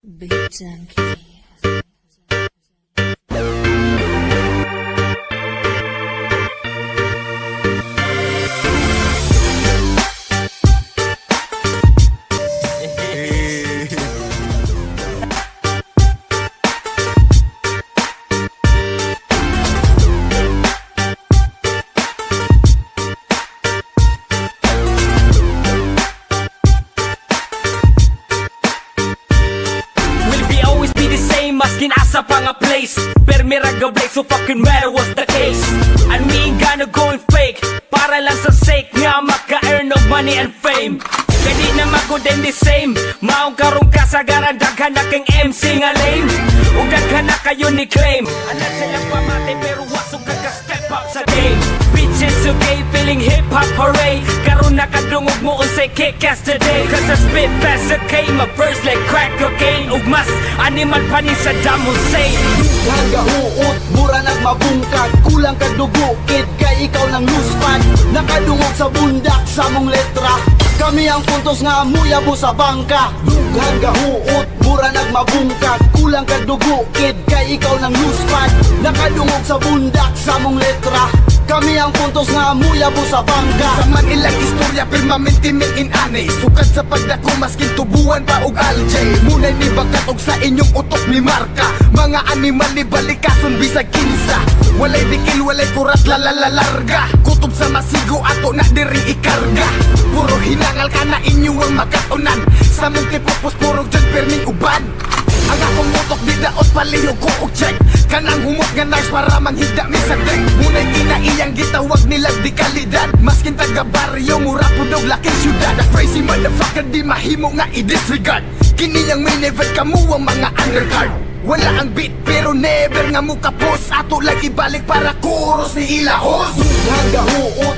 Big Junkie. Maskin asa pa nga place Per miraga break, so fucking matter what's the case. And we ain't gonna going fake Para lang sa sake nga maka-earn of money and fame. Kadi na magod and the same Maong karong kasagaran daghan na kang MC nga lame. Ug daghan na kayo ni claim Anak silang pamate pero wasong kaka-step up sa game. Bitches okay, feeling hip-hop hooray. Karon nakadungog mo unsay kick-ass today. Cause I spit fast okay, my verse like crack cocaine. Ug mas animal pa ni Saddam Hussein. Hangga huot, mura nagmabungkag. Kulang kag dugo, kid kay ikaw ng luspan. Nakadungog sa bundak sa mong letra. Kami ang puntos nga muyabo sa bangka. Hangga huot, mura nagmabungkag. Kulang kag dugo, kid kay ikaw ng luspan. Nakadungog sa bundak sa mong letra. Kami ang puntos nga muyabo sa bangka. Sa man ilang istorya permanente in ane. Sukad sa pagdako maskin tubuan pa og aljay. Munay ni bakat og sa inyong utok ni marka. Mga animal ni balikason bisag kinsa. Walay dikil, walay kurat, larga. Kutob sa masigo ato na diri ikarga. Puro hinangal ka na inyo ang makatunan. Sa mong tipopos puro dyan perming uban. Ang akong motok di daot palihog ko og check. Kanang humot nga nice para manghigda mi sa deck. Munay iyang gitawag nilang di kalidad. Maskin taga baryo, mura po daw laking syudad. A crazy motherfucker di mahimo nga i-disregard. Kini ang main event kamu ang mga undercard. Wala ang beat pero never nga mo kapos. Ato lang ibalik para kuros ni ilahos. Hangga huot,